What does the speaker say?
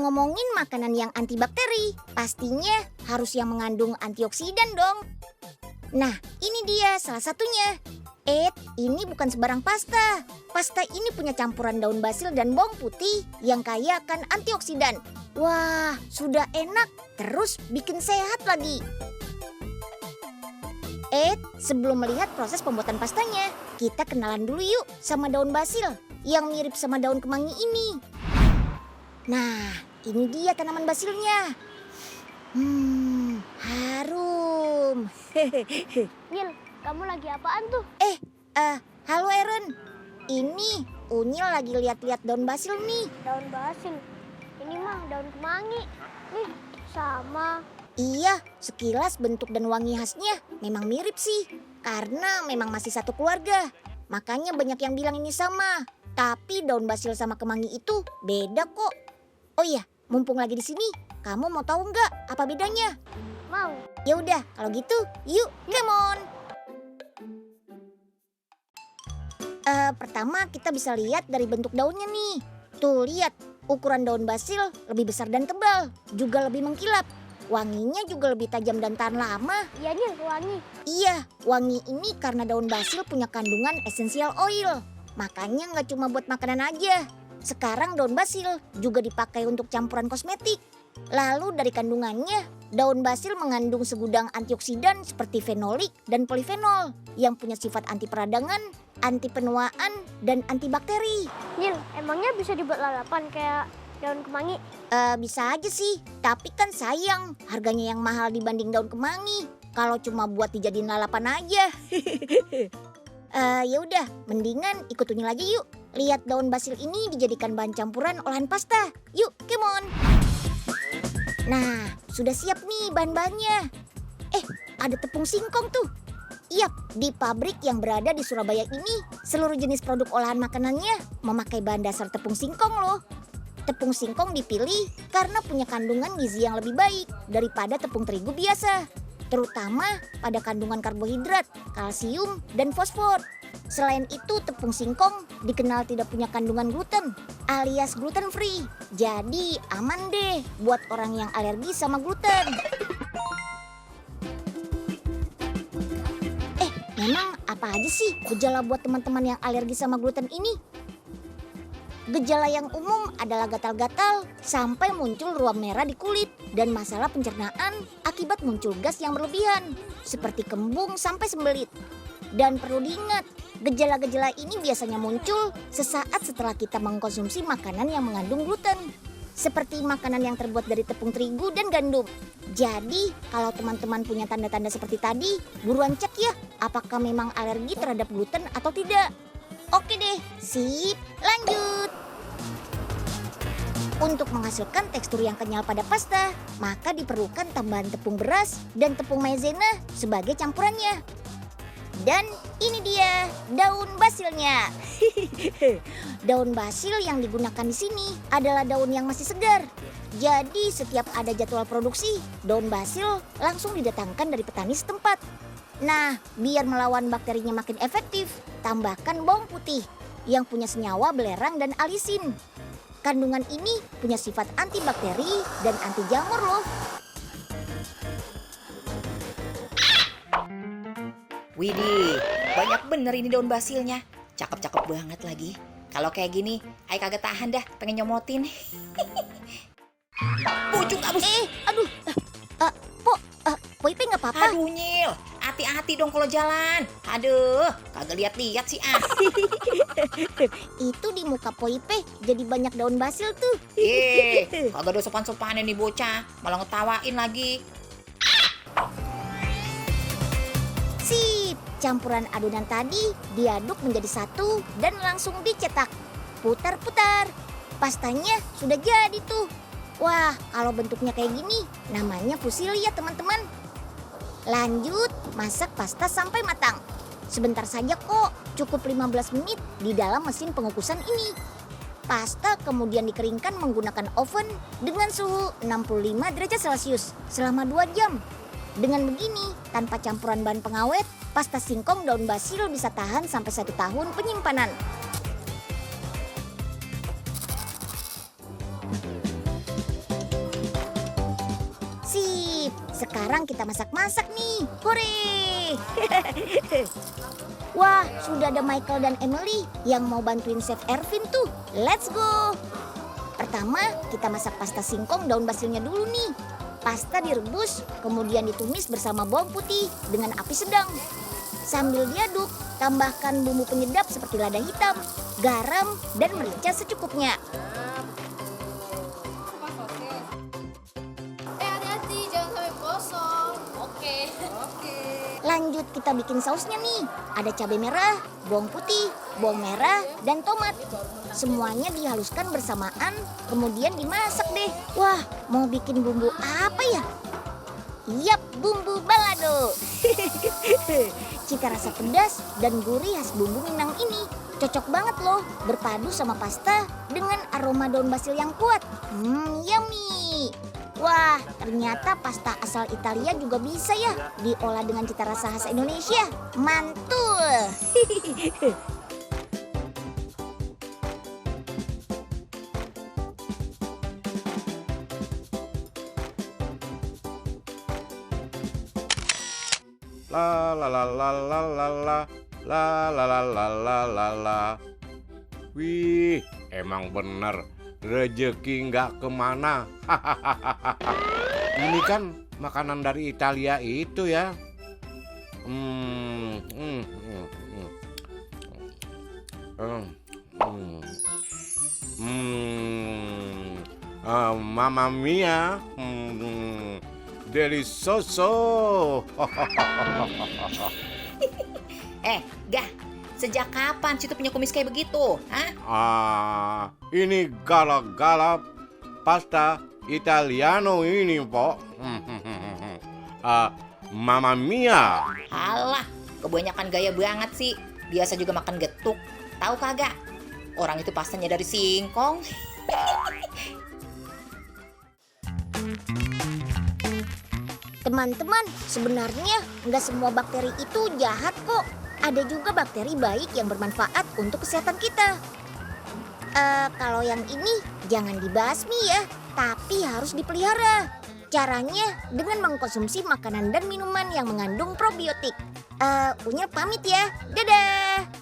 ngomongin makanan yang antibakteri, pastinya harus yang mengandung antioksidan dong. Nah, ini dia salah satunya. Ini bukan sebarang pasta. Pasta ini punya campuran daun basil dan bawang putih yang kaya akan antioksidan. Wah, sudah enak, terus bikin sehat lagi. Sebelum melihat proses pembuatan pastanya, kita kenalan dulu yuk sama daun basil yang mirip sama daun kemangi ini. Nah, ini dia tanaman basilnya. Harum. Nil, kamu lagi apaan tuh? Halo Eren. Ini Unyil lagi lihat-lihat daun basil nih. Daun basil. Ini mah daun kemangi. Nih, sama. Iya, sekilas bentuk dan wangi khasnya memang mirip sih. Karena memang masih satu keluarga. Makanya banyak yang bilang ini sama. Tapi daun basil sama kemangi itu beda kok. Oh iya, mumpung lagi di sini, kamu mau tahu nggak apa bedanya? Mau. Ya udah, kalau gitu, yuk, come on. Pertama kita bisa lihat dari bentuk daunnya nih. Tuh lihat, ukuran daun basil lebih besar dan tebal, juga lebih mengkilap. Wanginya juga lebih tajam dan tahan lama. Iya Nil, wangi. Iya, wangi ini karena daun basil punya kandungan essential oil. Makanya nggak cuma buat makanan aja. Sekarang daun basil juga dipakai untuk campuran kosmetik. Lalu dari kandungannya, daun basil mengandung segudang antioksidan seperti fenolik dan polifenol yang punya sifat anti peradangan, anti penuaan, dan antibakteri. Nil, emangnya bisa dibuat lalapan kayak daun kemangi? Bisa aja sih, tapi kan sayang harganya yang mahal dibanding daun kemangi. Kalau cuma buat dijadiin lalapan aja. Ya udah, mendingan ikut Unyil aja yuk. Lihat daun basil ini dijadikan bahan campuran olahan pasta. Yuk, come on. Nah, sudah siap nih bahan-bahannya. Ada tepung singkong tuh. Yap, di pabrik yang berada di Surabaya ini, seluruh jenis produk olahan makanannya memakai bahan dasar tepung singkong loh. Tepung singkong dipilih karena punya kandungan gizi yang lebih baik daripada tepung terigu biasa. Terutama pada kandungan karbohidrat, kalsium, dan fosfor. Selain itu, tepung singkong dikenal tidak punya kandungan gluten alias gluten free. Jadi aman deh buat orang yang alergi sama gluten. Memang apa aja sih gejala buat teman-teman yang alergi sama gluten ini? Gejala yang umum adalah gatal-gatal sampai muncul ruam merah di kulit dan masalah pencernaan akibat muncul gas yang berlebihan seperti kembung sampai sembelit. Dan perlu diingat, gejala-gejala ini biasanya muncul sesaat setelah kita mengkonsumsi makanan yang mengandung gluten, seperti makanan yang terbuat dari tepung terigu dan gandum. Jadi, kalau teman-teman punya tanda-tanda seperti tadi, buruan cek ya apakah memang alergi terhadap gluten atau tidak. Oke deh, sip, lanjut. Untuk menghasilkan tekstur yang kenyal pada pasta, maka diperlukan tambahan tepung beras dan tepung maizena sebagai campurannya. Dan ini dia daun basilnya. Daun basil yang digunakan di sini adalah daun yang masih segar. Jadi setiap ada jadwal produksi, daun basil langsung didatangkan dari petani setempat. Nah, biar melawan bakterinya makin efektif, tambahkan bawang putih yang punya senyawa belerang dan alisin. Kandungan ini punya sifat antibakteri dan anti jamur loh. Widih, banyak bener ini daun basilnya. Cakep-cakep banget lagi. Kalau kayak gini, Ai kagak tahan dah, pengen nyomotin. Pucuk abis. Poipe nggak apa-apa? Aduh Nyil, hati-hati dong kalau jalan. Aduh, kagak lihat-lihat sih ah. Itu di muka Poipe jadi banyak daun basil tuh. Kagak ada sopan-sopannya nih bocah, malah ngetawain lagi. Sip, campuran adonan tadi diaduk menjadi satu dan langsung dicetak. Putar-putar, pastanya sudah jadi tuh. Wah, kalau bentuknya kayak gini, namanya fusilli ya teman-teman. Lanjut, masak pasta sampai matang. Sebentar saja kok, cukup 15 menit di dalam mesin pengukusan ini. Pasta kemudian dikeringkan menggunakan oven dengan suhu 65 derajat Celcius selama 2 jam. Dengan begini, tanpa campuran bahan pengawet, pasta singkong daun basil bisa tahan sampai 1 tahun penyimpanan. sekarang kita masak-masak nih. Hore! Wah, sudah ada Michael dan Emily yang mau bantuin Chef Ervin tuh. Let's go! Pertama, kita masak pasta singkong daun basilnya dulu nih. Pasta direbus, kemudian ditumis bersama bawang putih dengan api sedang. Sambil diaduk, tambahkan bumbu penyedap seperti lada hitam, garam, dan merica secukupnya. Hati-hati, jangan sampai gosong. Oke. Lanjut kita bikin sausnya nih. Ada cabai merah, bawang putih, bawang merah, dan tomat. Semuanya dihaluskan bersamaan, kemudian dimasak deh. Wah, mau bikin bumbu apa ya? Yap, bumbu balado. Cita rasa pedas dan gurih khas bumbu Minang ini cocok banget loh berpadu sama pasta dengan aroma daun basil yang kuat. Yummy. Wah, ternyata pasta asal Italia juga bisa ya diolah dengan cita rasa khas Indonesia. Mantul. La la la la la la la la la la la la la la. Wih, emang bener rezeki nggak kemana. Ini kan makanan dari Italia itu ya. Mamma mia. Delicioso. Gah, sejak kapan situ punya kumis kayak begitu? Hah? Ini gara-gara pasta Italiano ini, Po. Mamma mia. Alah, kebanyakan gaya banget sih. Biasa juga makan getuk. Tahu kagak? Orang itu pastanya dari singkong. Teman-teman, sebenarnya nggak semua bakteri itu jahat kok. Ada juga bakteri baik yang bermanfaat untuk kesehatan kita. Kalau yang ini jangan dibasmi ya, tapi harus dipelihara. Caranya dengan mengkonsumsi makanan dan minuman yang mengandung probiotik. Unyil pamit ya, dadah!